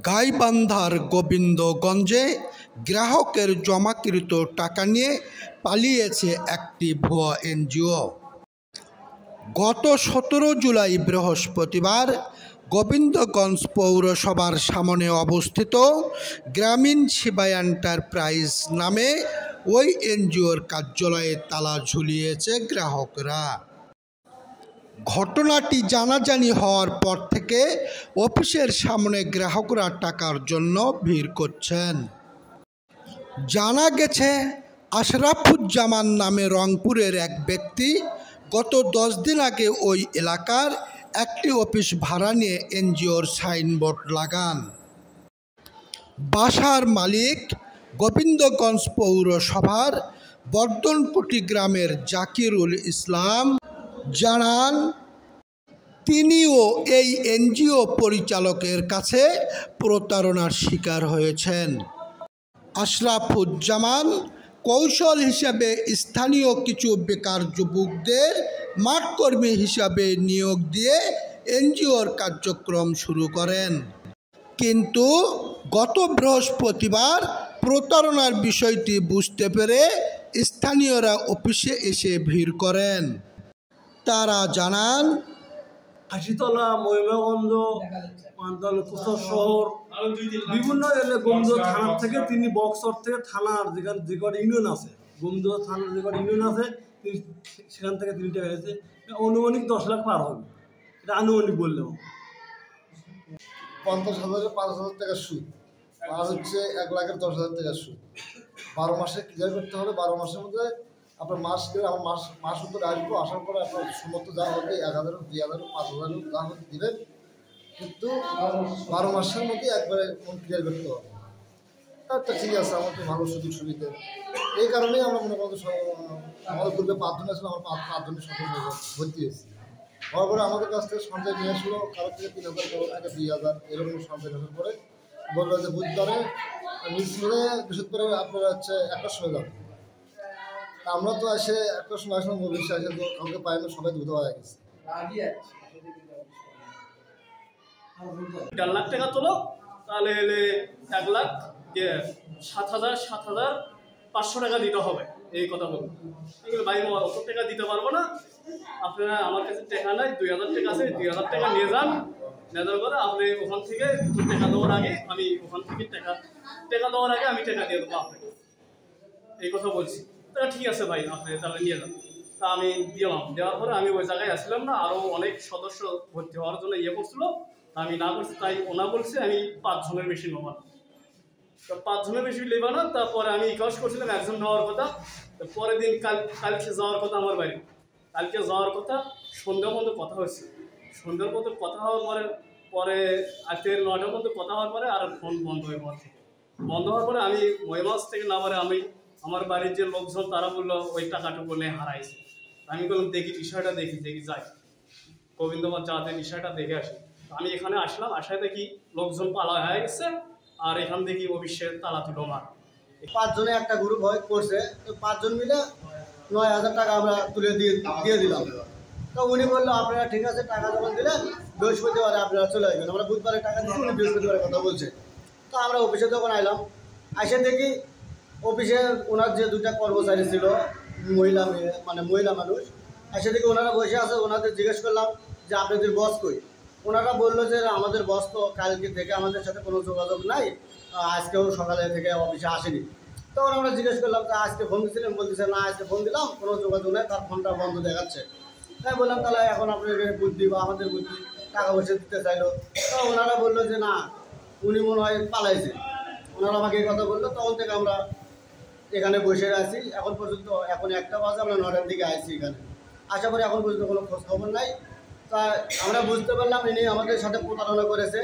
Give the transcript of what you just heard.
গাইবান্ধার গোবিন্দগঞ্জে গ্রাহকের জমাকৃত টাকা নিয়ে পালিয়েছে একটি ভুয়া এনজিও। গত 17 জুলাই বৃহস্পতিবার গোবিন্দগঞ্জ পৌরসভার সামনে অবস্থিত গ্রামীণ সেবা এন্টারপ্রাইজ নামে ওই এনজিওর কার্যালয়ে তালা ঝুলিয়েছে গ্রাহকরা। ঘটনাটি জানাজানি হওয়ার পর থেকে অফিসের সামনে গ্রাহকরা টাকার জন্য ভিড় করছেন। জানা গেছে, আশরাফুজ্জামান নামে রংপুরের এক ব্যক্তি গত 10 দিন আগে ওই এলাকার একটি অফিস ভাড়া নিয়ে এনজিওর সাইনবোর্ড লাগান। বাসার মালিক গোবিন্দগঞ্জ পৌরসভার বর্ধনকুটি গ্রামের জাকিরুল ইসলাম জানান, তিনিও এই এনজিও পরিচালকের কাছে প্রতারণার শিকার হয়েছেন। আশরাফুজ্জামান কৌশল হিসেবে স্থানীয় কিছু বেকার যুবকদের মাঠকর্মী হিসাবে নিয়োগ দিয়ে এনজিওর কার্যক্রম শুরু করেন। কিন্তু গত বৃহস্পতিবার প্রতারণার বিষয়টি বুঝতে পেরে স্থানীয়রা অফিসে এসে ভিড় করেন। তারা জানান, হাসিতলা, মহিমাগঞ্জ, পান্তাল, কুচর শহর বিভিন্ন গোবিন্দ থানার থেকে তিনি বক্সর থেকে থানার যেখানে যে কটা ইউনিয়ন আছে, গোবিন্দ থানার যে কটা ইউনিয়ন আছে তিনি সেখান থেকে 3 টাকা গেছে। অনুমানিক 10 লাখ পার হবে, এটা আনুমানিক বললেও। 50,000 5,000 টাকা সুদ আর হচ্ছে 1,10,000 টাকা সুদ। 12 মাসে ক্লিয়ার করতে হবে। 12 মাসের মধ্যে আপনার মাস গেলে আমার মাস উপরে আসবো, আসার পরে আপনার সমস্ত যা হবে 1,000 2,000 5,000 যা হবে দেবেন, কিন্তু 12 মাসের মধ্যে একবারে ক্লিয়ার করতে হবে। একটা ঠিক আছে, আমার তো ভালো সুযোগ সুবিধা। এই কারণেই আমরা মনে করতে আমাদের গ্রুপে 5 জন আসলে আমার 5 জনের সাথে ভর্তি হয়েছি। হওয়ার পরে আমাদের কাছ থেকে সঞ্চয় নিয়ে আসলো, কারোর থেকে 3,000, কারোর থেকে 2,000 এরকম সঞ্চয় নেওয়ার পরে বললো যে বুধবারে মিলে বৃহস্পতিবারে আপনারা হচ্ছে 1টার সময় যাবেন। আমরা তো এসে 1টার সময় আসলাম, অফিসে এসে তো কাউকে পাই না, সবাই দ্রুত হয়ে গেছে। 4 লাখ টাকা তোলো, তাহলে 1,07,500 টাকা দিতে হবে। এই কথা বলবো, এগুলো ভাই অত টাকা দিতে পারবো না, আপনারা আমার কাছে টাকা নাই, 2,000 টাকা আছে, 2,000 টাকা নিয়ে যান। নেওয়ার পরে আপনি ওখান থেকে টাকা দেওয়ার আগে আমি ওখান থেকে টাকা দেওয়ার আগে আমি টাকা দিয়ে দেবো আপনাকে, এই কথা বলছি। তা ঠিক আছে ভাই, আপনি তাহলে নিয়ে যান। তা আমি দিলাম, দেওয়ার পরে আমি ওই জায়গায় আসলাম না, আরও অনেক সদস্য ভর্তি হওয়ার জন্য করছিল, আমি না করছি। তাই ওনা বলছে আমি 5 জনের বেশি নেব না। তো 5 জনের বেশি নেব না। তারপরে আমি রিকোয়েস্ট করছিলাম 1 জন নেওয়ার কথা। তো পরের দিন কালকে যাওয়ার কথা আমার বাড়ি, কালকে যাওয়ার কথা। সন্ধ্যার মধ্যে কথা হয়েছে, সন্ধ্যার মধ্যে কথা হওয়ার পরে রাতের 9টার মধ্যে কথা হওয়ার পরে আর ফোন বন্ধ হয়ে বন্ধ হওয়ার পরে আমি মহিমাস থেকে নামারে আমি আমার বাড়ির যে লোকজন তারা বললো ওই টাকাটুকু নিয়ে হারাইছে। আমি বললাম দেখি বিষয়টা দেখি যাই গোবিন্দগঞ্জ যাতে বিষয়টা দেখে আসি। আমি এখানে আসলাম, আসায় দেখি লোকজন পালা হয়ে গেছে, আর এখান থেকে অফিসের তালা তুলো মার। 5 জনে একটা গ্রুপ করছে, তো 5 জন মিলে 9,000 টাকা আমরা তুলে দিয়ে দিলাম। তো উনি বললো আপনারা ঠিক আছে, টাকা যখন দিলেন বৃহস্পতিবারে আপনারা চলে আসবেন। আমরা বুধবারে টাকা দিচ্ছি, উনি বৃহস্পতিবারে কথা বলছে। তো আমরা অফিসে যখন আইলাম, এসে দেখি অফিসে ওনার যে 2টা কর্মচারী ছিল, মহিলা মানুষ, এসে দেখি ওনারা বসে আছে। ওনাদের জিজ্ঞেস করলাম যে আপনাদের বস কই? ওনারা বললো যে আমাদের বস তো কালকে থেকে আমাদের সাথে কোনো যোগাযোগ নাই, আজকেও সকালে থেকে অফিসে আসেনি। তখন আমরা জিজ্ঞেস করলাম যে আজকে ফোন দিয়েছিলেন? বলতেছে না, আজকে ফোন দিলাম, কোনো যোগাযোগ নেই, তার ফোনটা বন্ধ দেখাচ্ছে। তাই বললাম তাহলে এখন আপনাদের বুদ্ধি বা আমাদের বুদ্ধি, টাকা পয়সা দিতে চাইলো। তো ওনারা বললো যে না, উনি মনে হয় পালাইছে। ওনারা আমাকে এই কথা বললো। তখন থেকে আমরা এখানে বসে আছি এখন পর্যন্ত। এখন 1টা বাজে, আমরা 9টার দিকে আসছি এখানে। আশা করি এখন পর্যন্ত কোনো খোঁজ খবর নাই। তা আমরা বুঝতে পারলাম ইনি আমাদের সাথে প্রতারণা করেছে।